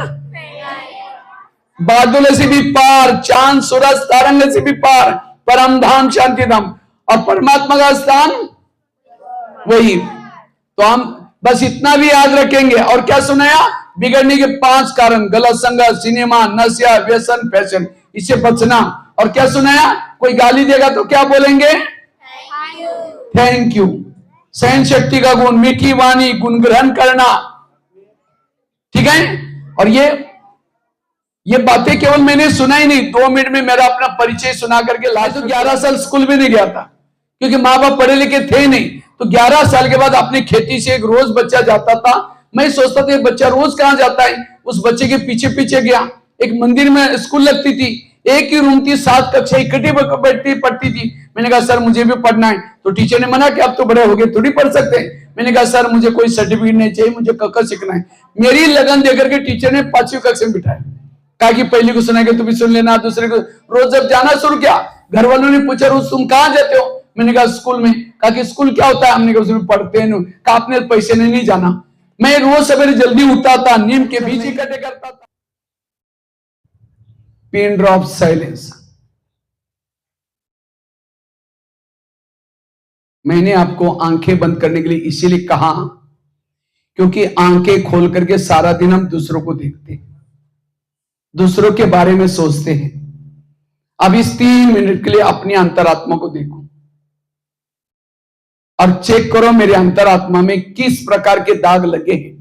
बादलों से भी पार, चांद सूरज तारंग से भी पार, परम धाम शांति धाम। और परमात्मा का स्थान वही। तो हम बस इतना भी याद रखेंगे। और क्या सुनाया? बिगड़ने के 5 कारण: गलत संगत, सिनेमा, नशा, व्यसन, फैशन, इससे बचना। और क्या सुनाया? कोई गाली देगा तो क्या बोलेंगे? Thank you. सहन शक्ति का गुण, मीठी वाणी, गुण ग्रहण करना, ठीक है। और ये बातें केवल मैंने सुना ही नहीं, 2 मिनट में मेरा अपना परिचय सुना करके लास्ट। 11 साल स्कूल में नहीं गया था, क्योंकि माँ बाप पढ़े लिखे थे नहीं। तो 11 साल के बाद अपनी खेती से एक रोज बच्चा जाता था। मैं सोचता था बच्चा रोज कहां जाता है, उस बच्चे के पीछे पीछे गया। एक मंदिर में स्कूल लगती थी, एक ही रूम थी, 7 कक्षा इकट्ठी बैठती पढ़ती थी। मैंने कहा सर मुझे भी पढ़ना है। तो टीचर ने मना किया, आप तो बड़े हो गए, थोड़ी पढ़ सकते हैं। मैंने कहा सर मुझे कोई सर्टिफिकेट नहीं चाहिए, मुझे क सीखना है। मेरी लगन देकर के टीचर ने 5वीं कक्षा में बिठाया, कहा कि पहली को सुनाएगा तो भी सुन लेना, दूसरे को। रोज जब जाना शुरू किया, घर वालों ने पूछा रोज तुम कहाँ जाते हो? मैंने कहा स्कूल में। कहा कि स्कूल क्या होता है? हमने कहा उसमें पढ़ते हैं। कहा आपने पैसे ने नहीं जाना। मैं रोज सवेरे जल्दी उठता था, नीम के बीज इकट्ठे करता था। Pin drop silence. मैंने आपको आंखें बंद करने के लिए इसीलिए कहा क्योंकि आंखें खोल करके सारा दिन हम दूसरों को देखते हैं, दूसरों के बारे में सोचते हैं। अब इस 3 मिनट के लिए अपनी अंतरात्मा को देखो और चेक करो मेरे अंतरात्मा में किस प्रकार के दाग लगे हैं।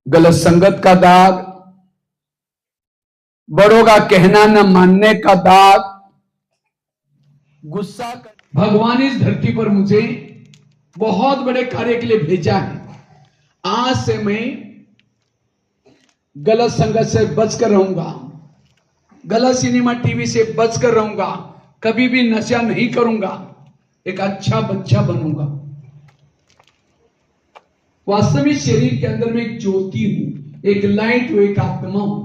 गलत संगत का दाग, बड़ों का कहना न मानने का दाग, गुस्सा का। भगवान इस धरती पर मुझे बहुत बड़े कार्य के लिए भेजा है। आज से मैं गलत संगत से बचकर रहूंगा, गलत सिनेमा टीवी से बचकर रहूंगा, कभी भी नशा नहीं करूंगा, एक अच्छा बच्चा बनूंगा। वास्तविक शरीर के अंदर में एक ज्योति हूं, एक लाइट हूं, एक आत्मा हूं।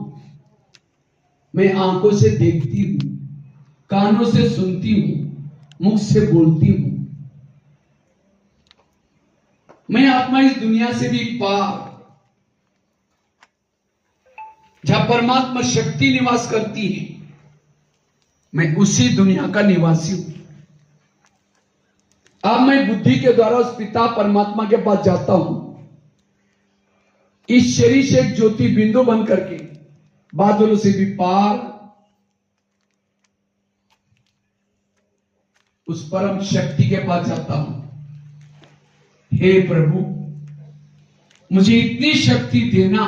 मैं आंखों से देखती हूं, कानों से सुनती हूं, मुख से बोलती हूं। मैं आत्मा इस दुनिया से भी पार, जहां परमात्मा शक्ति निवास करती है, मैं उसी दुनिया का निवासी हूं। अब मैं बुद्धि के द्वारा उस पिता परमात्मा के पास जाता हूं। इस शरीर से एक ज्योति बिंदु बन करके बादलों से भी पार उस परम शक्ति के पास जाता हूं। हे प्रभु, मुझे इतनी शक्ति देना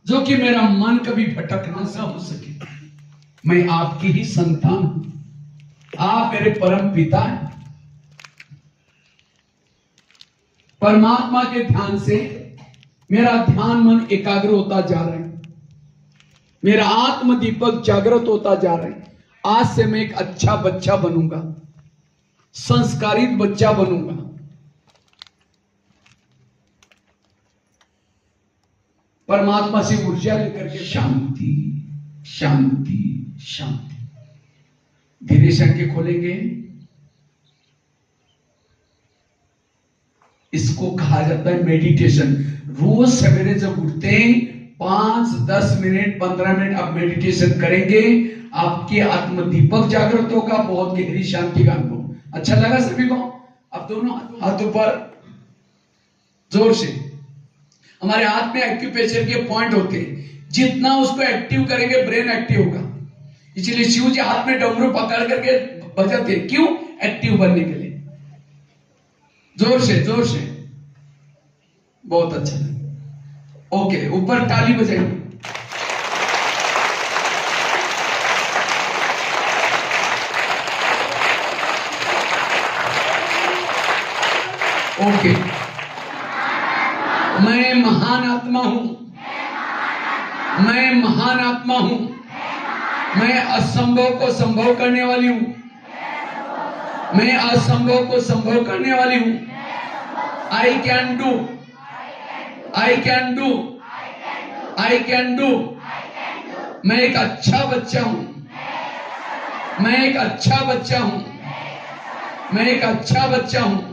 जो कि मेरा मन कभी भटक ना हो सके। मैं आपकी ही संतान हूं, आप मेरे परम पिता हैं। परमात्मा के ध्यान से मेरा ध्यान मन एकाग्र होता जा रहा है, मेरा आत्म दीपक जागृत होता जा रहा है। आज से मैं एक अच्छा बच्चा बनूंगा, संस्कारित बच्चा बनूंगा। परमात्मा से ऊर्जा लेकर के शांति शांति शांति। धीरे से आंखें खोलेंगे। इसको कहा जाता है मेडिटेशन। रोज सवेरे जब उठते हैं 5, 10 मिनट, 15 मिनट आप मेडिटेशन करेंगे, आपके आत्म दीपक जागृत होगा, बहुत गहरी शांति का अनुभव। अच्छा लगा सभी को? अब दोनों हाथों पर जोर से। हमारे हाथ में एक्यूप्रेशर के पॉइंट होते हैं, जितना उसको एक्टिव करेंगे ब्रेन एक्टिव होगा। इसलिए शिव जी हाथ में डमरू पकड़ करके बजाते, क्यों? एक्टिव बनने के लिए। जोर से जोर से। बहुत अच्छा लगा। ओके, ऊपर ताली बजाइए। ओके, मैं महान आत्मा हूं, मैं महान आत्मा हूं, मैं असंभव को संभव करने वाली हूं, मैं असंभव को संभव करने वाली हूं। I can do, I can do, I can do. मैं एक अच्छा बच्चा हूं, मैं एक अच्छा बच्चा हूं, मैं एक अच्छा बच्चा हूं।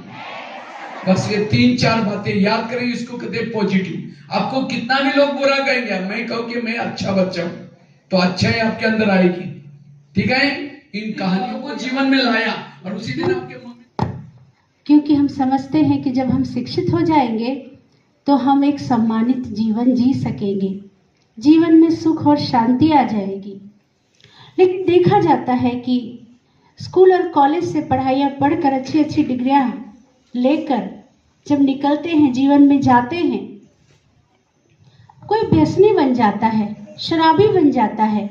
बस ये 3-4 बातें याद करें, इसको कहते हैं पॉजिटिव। आपको कितना भी लोग बुरा कहेंगे, मैं कहूं कि मैं अच्छा बच्चा हूं, तो अच्छाई आपके अंदर आएगी। ठीक है? इन कहानियों को जीवन में लाया और उसी दिन आपके मन में, क्योंकि हम समझते हैं कि जब हम शिक्षित हो जाएंगे तो हम एक सम्मानित जीवन जी सकेंगे, जीवन में सुख और शांति आ जाएगी। लेकिन देखा जाता है कि स्कूल और कॉलेज से पढ़ाइयाँ पढ़कर अच्छी अच्छी डिग्रियां लेकर जब निकलते हैं, जीवन में जाते हैं, कोई व्यसनी बन जाता है, शराबी बन जाता है,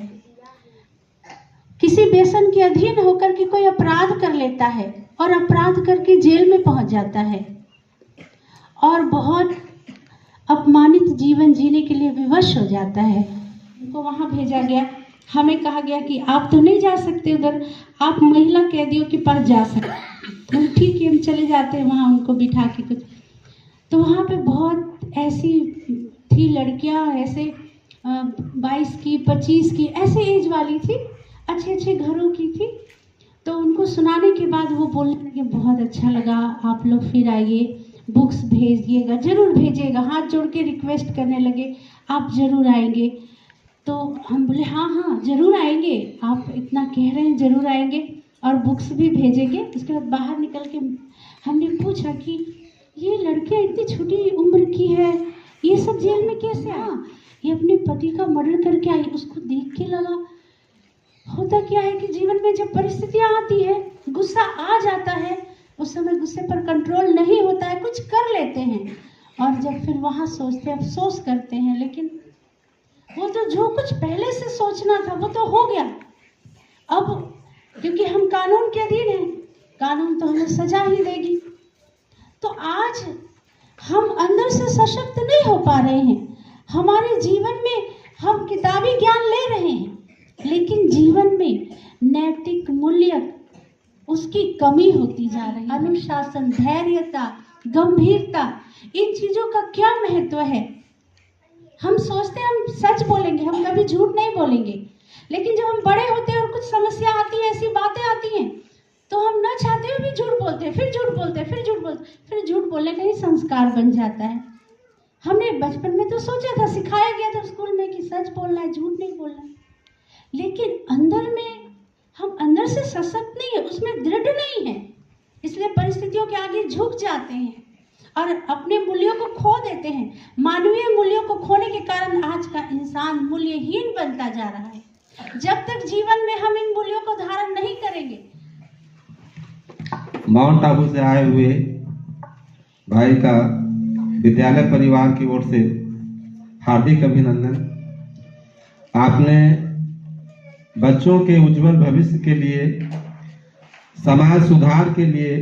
किसी व्यसन के अधीन होकर के कोई अपराध कर लेता है और अपराध करके जेल में पहुंच जाता है और बहुत अपमानित जीवन जीने के लिए विवश हो जाता है। उनको वहां भेजा गया, हमें कहा गया कि आप तो नहीं जा सकते उधर, आप महिला कैदियों के पास जा सकते। तो ठीक है, हम चले जाते हैं वहाँ उनको बिठा के कुछ। तो वहाँ पे बहुत ऐसी थी लड़कियाँ, ऐसे 22 की 25 की ऐसे एज वाली थी, अच्छे अच्छे घरों की थी। तो उनको सुनाने के बाद वो बोलने लगे बहुत अच्छा लगा, आप लोग फिर आइए, बुक्स भेजिएगा, ज़रूर भेजिएगा। हाथ जोड़ के रिक्वेस्ट करने लगे, आप ज़रूर आएंगे। तो हम बोले हाँ हाँ ज़रूर आएंगे, आप इतना कह रहे हैं ज़रूर आएंगे और बुक्स भी भेजेंगे। उसके बाद बाहर निकल के हमने पूछा कि ये लड़कियाँ इतनी छोटी उम्र की है, ये सब जेल में कैसे? हाँ, ये अपने पति का मर्डर करके आई। उसको देख के लगा, होता क्या है कि जीवन में जब परिस्थितियाँ आती है, गुस्सा आ जाता है, उस समय गुस्से पर कंट्रोल नहीं होता है, कुछ कर लेते हैं और जब फिर वहाँ सोचते अफसोस करते हैं। लेकिन वो तो जो कुछ पहले से सोचना था वो तो हो गया। अब क्योंकि हम कानून के अधीन हैं, कानून तो हमें सजा ही देगी। तो आज हम अंदर से सशक्त नहीं हो पा रहे हैं। हमारे जीवन में हम किताबी ज्ञान ले रहे हैं, लेकिन जीवन में नैतिक मूल्य उसकी कमी होती जा रही है। अनुशासन, धैर्यता, गंभीरता, इन चीजों का क्या महत्व है? हम सोचते हैं हम सच बोलेंगे, हम कभी झूठ नहीं बोलेंगे, लेकिन जब हम बड़े होते हैं और कुछ समस्या आती है, ऐसी बातें आती हैं, तो हम न चाहते हुए भी झूठ बोलते हैं, फिर झूठ बोलते हैं, फिर झूठ बोलते हैं, फिर झूठ बोलने का ही संस्कार बन जाता है। हमने बचपन में तो सोचा था, सिखाया गया था स्कूल में कि सच बोलना है, झूठ नहीं बोलना है, लेकिन अंदर में हम अंदर से सशक्त नहीं है, उसमें दृढ़ नहीं है, इसलिए परिस्थितियों के आगे झुक जाते हैं और अपने मूल्यों को खो देते हैं। मानवीय मूल्यों को खोने के कारण आज का इंसान मूल्यहीन बनता जा रहा है। जब तक जीवन में हम इन मूल्यों को धारण नहीं करेंगे। माउंट आबू से आए हुए भाई का विद्यालय परिवार की ओर से हार्दिक अभिनंदन। आपने बच्चों के उज्जवल भविष्य के लिए, समाज सुधार के लिए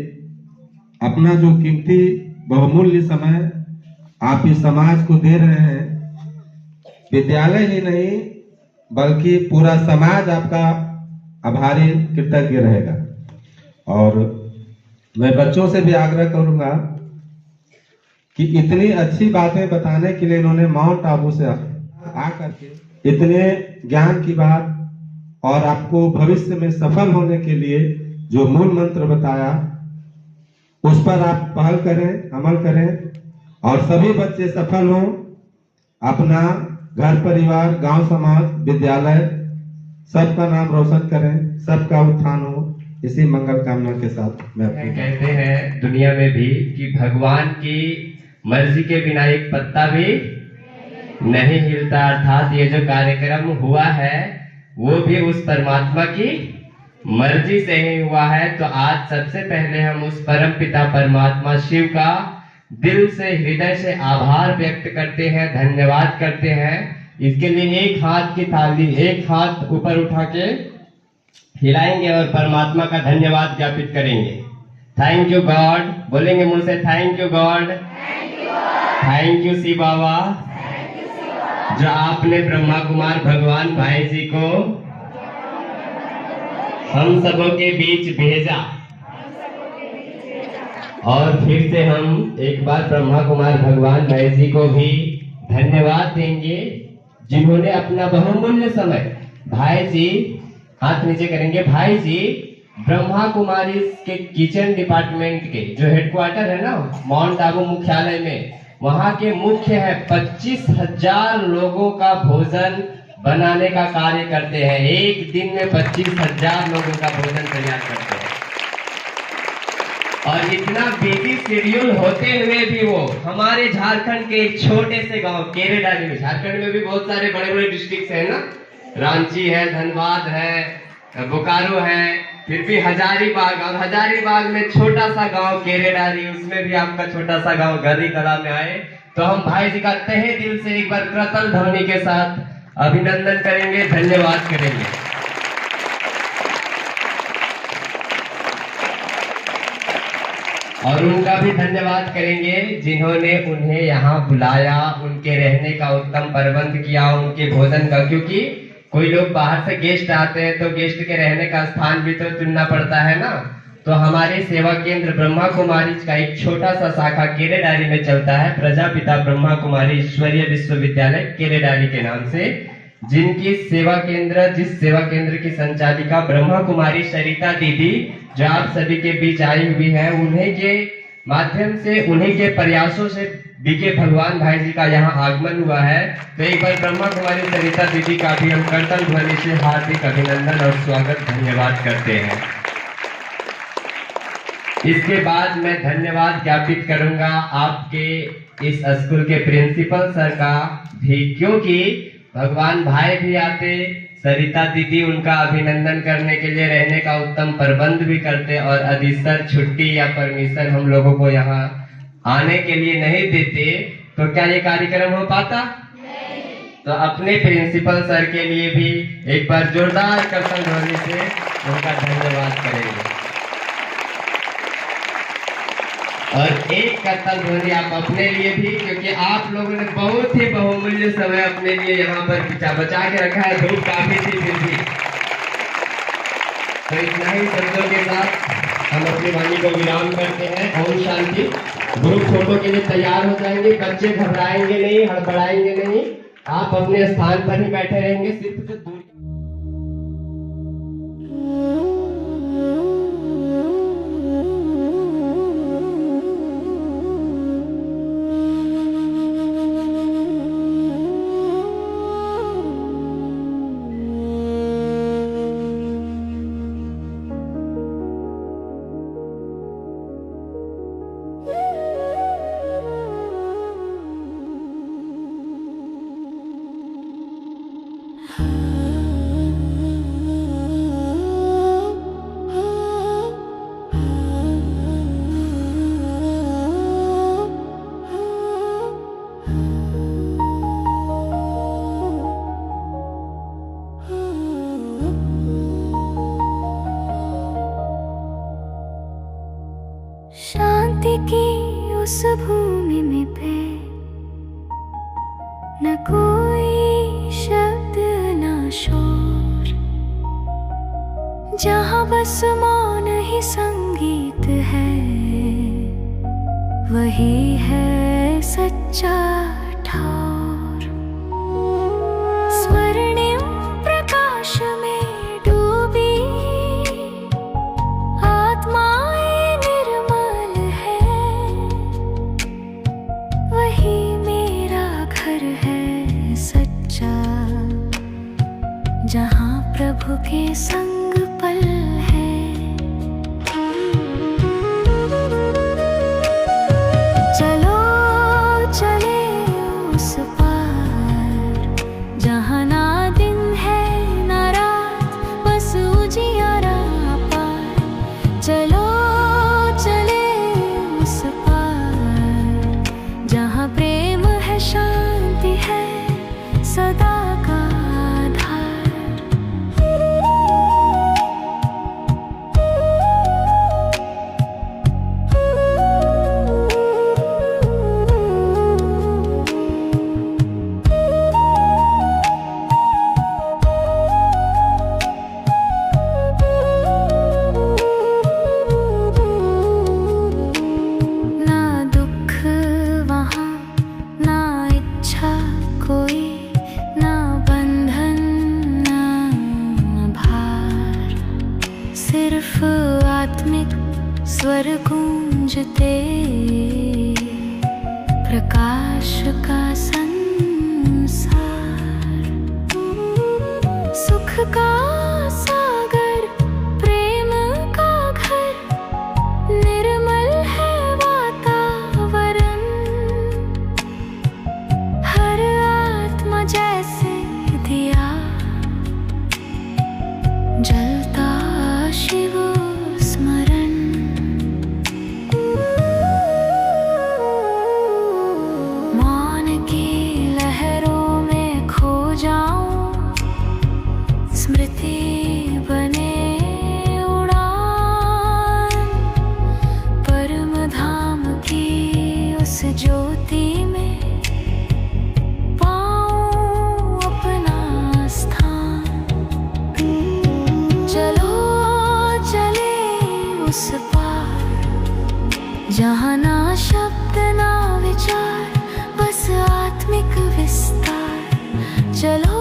अपना जो कीमती बहुमूल्य समय आप इस समाज को दे रहे हैं, विद्यालय ही नहीं बल्कि पूरा समाज आपका आभारी कृतज्ञ रहेगा। और मैं बच्चों से भी आग्रह करूंगा कि इतनी अच्छी बातें बताने के लिए इन्होंने माउंट आबू से आकर के इतने ज्ञान की बात और आपको भविष्य में सफल होने के लिए जो मूल मंत्र बताया, उस पर आप पहल करें, अमल करें और सभी बच्चे सफल हों, अपना घर परिवार, गांव, समाज, विद्यालय सबका नाम रोशन करें, सबका उत्थान हो। इसी मंगल कामना के साथ मैं कहते हैं दुनिया में भी कि भगवान की मर्जी के बिना एक पत्ता भी नहीं हिलता, अर्थात ये जो कार्यक्रम हुआ है वो भी उस परमात्मा की मर्जी से ही हुआ है। तो आज सबसे पहले हम उस परम पिता परमात्मा शिव का दिल से, हृदय से आभार व्यक्त करते हैं, धन्यवाद करते हैं। इसके लिए एक हाथ की थाली, एक हाथ ऊपर उठा के हिलाएंगे और परमात्मा का धन्यवाद ज्ञापित करेंगे। थैंक यू गॉड, बोलेंगे मुंह से thank you God, thank you Shiv Baba, जो आपने ब्रह्मा कुमार भगवान भाई जी को हम सबों के बीच भेजा। और फिर से हम एक बार ब्रह्मा कुमार भगवान भाई जी को भी धन्यवाद देंगे, जिन्होंने अपना बहुमूल्य समय, भाई जी हाथ नीचे करेंगे, भाई जी ब्रह्मा कुमारी के किचन डिपार्टमेंट के जो हेडक्वार्टर है ना माउंट आबू मुख्यालय में, वहां के मुख्य है। 25,000 लोगों का भोजन बनाने का कार्य करते हैं। एक दिन में 25,000 लोगों का भोजन तैयार करते हैं। और इतना बिजी शेड्यूल होते हुए भी वो हमारे झारखंड के एक छोटे से गांव केरेडारी में, झारखंड में भी बहुत सारे बड़े बड़े डिस्ट्रिक्ट है ना, रांची है, धनबाद है, बोकारो है, फिर भी हजारीबाग, और हजारीबाग में छोटा सा गांव केरेडारी, उसमें भी आपका छोटा सा गांव गरी कला में आए। तो हम भाई जी का तहे दिल से एक बार करतल ध्वनि के साथ अभिनंदन करेंगे, धन्यवाद करेंगे। और उनका भी धन्यवाद करेंगे जिन्होंने उन्हें यहाँ बुलाया, उनके रहने का उत्तम प्रबंध किया, उनके भोजन का, क्योंकि कोई लोग बाहर से गेस्ट आते हैं तो गेस्ट के रहने का स्थान भी तो चुनना पड़ता है ना। तो हमारे सेवा केंद्र ब्रह्मा कुमारी का एक छोटा सा शाखा केरेडारी में चलता है, प्रजापिता ब्रह्मा कुमारी ईश्वरीय विश्वविद्यालय केरेडारी के नाम से। जिनकी जिस सेवा केंद्र की संचालिका ब्रह्मा कुमारी सरिता दीदी जो आप सभी के बीच आई हुई है, उन्हीं के माध्यम से, उन्हीं के प्रयासों से बीके भगवान भाई जी का यहाँ आगमन हुआ है। तो एक बार ब्रह्मा कुमारी सरिता दीदी का भी हम करतल ध्वनि से हार्दिक अभिनंदन और स्वागत धन्यवाद करते हैं। इसके बाद मैं धन्यवाद ज्ञापित करूंगा आपके इस स्कूल के प्रिंसिपल सर का भी, क्योंकि भगवान भाई भी आते, सरिता दीदी उनका अभिनंदन करने के लिए रहने का उत्तम प्रबंध भी करते, और अधिसर छुट्टी या परमिशन हम लोगों को यहाँ आने के लिए नहीं देते, तो क्या ये कार्यक्रम हो पाता? नहीं। तो अपने प्रिंसिपल सर के लिए भी एक बार जोरदार करतल ध्वनि से उनका धन्यवाद करेंगे। और एक करतल ध्वनि आप अपने लिए भी, क्योंकि आप लोगों ने बहुत ही बहुमूल्य समय अपने लिए यहाँ पर बचा के रखा है। धूप काफी थी फिर भी। तो इतना ही शब्दों के साथ हम अपनी वाणी को विराम करते हैं। ओम शांति। ग्रुप फोटो के लिए तैयार हो जाएंगे। बच्चे घबराएंगे नहीं, हड़बड़ाएंगे नहीं, आप अपने स्थान पर ही बैठे रहेंगे। सिर्फ जो दूर शांति की उस भूमि में पे न कोई शब्द न शोर, जहाँ बस मौन ही संगीत है, वही है सच्चा ठार। स्वर्णिम प्रकाश में डूबी आत्माएं निर्मल है, वही मेरा घर है सच्चा, जहाँ प्रभु के संग पल है। चलो चले उस पार, जहाँ ना दिन है ना रात, बस उजियारा पार। चलो चले उस पार, जहाँ प्रेम है, शांति है, सदा का आधार। ना दुख वहाँ, ना इच्छा कोई, ना बंधन ना भार, सिर्फ आत्मिक स्वर गूंजते, प्रकाश का संसार। सुख का सागर, प्रेम का घर, निर्मल है वातावरण। हर आत्मा जैसे दिया, जलता शिव स्मरण। मौन की लहरों में खो जाऊं, स्मृति बने उड़ान। परम धाम की उस ज्योति में पाऊं अपना स्थान। चलो चले उस पार, जहाँ ना शब्द ना विचार, बस आत्मिक विस्तार। चलो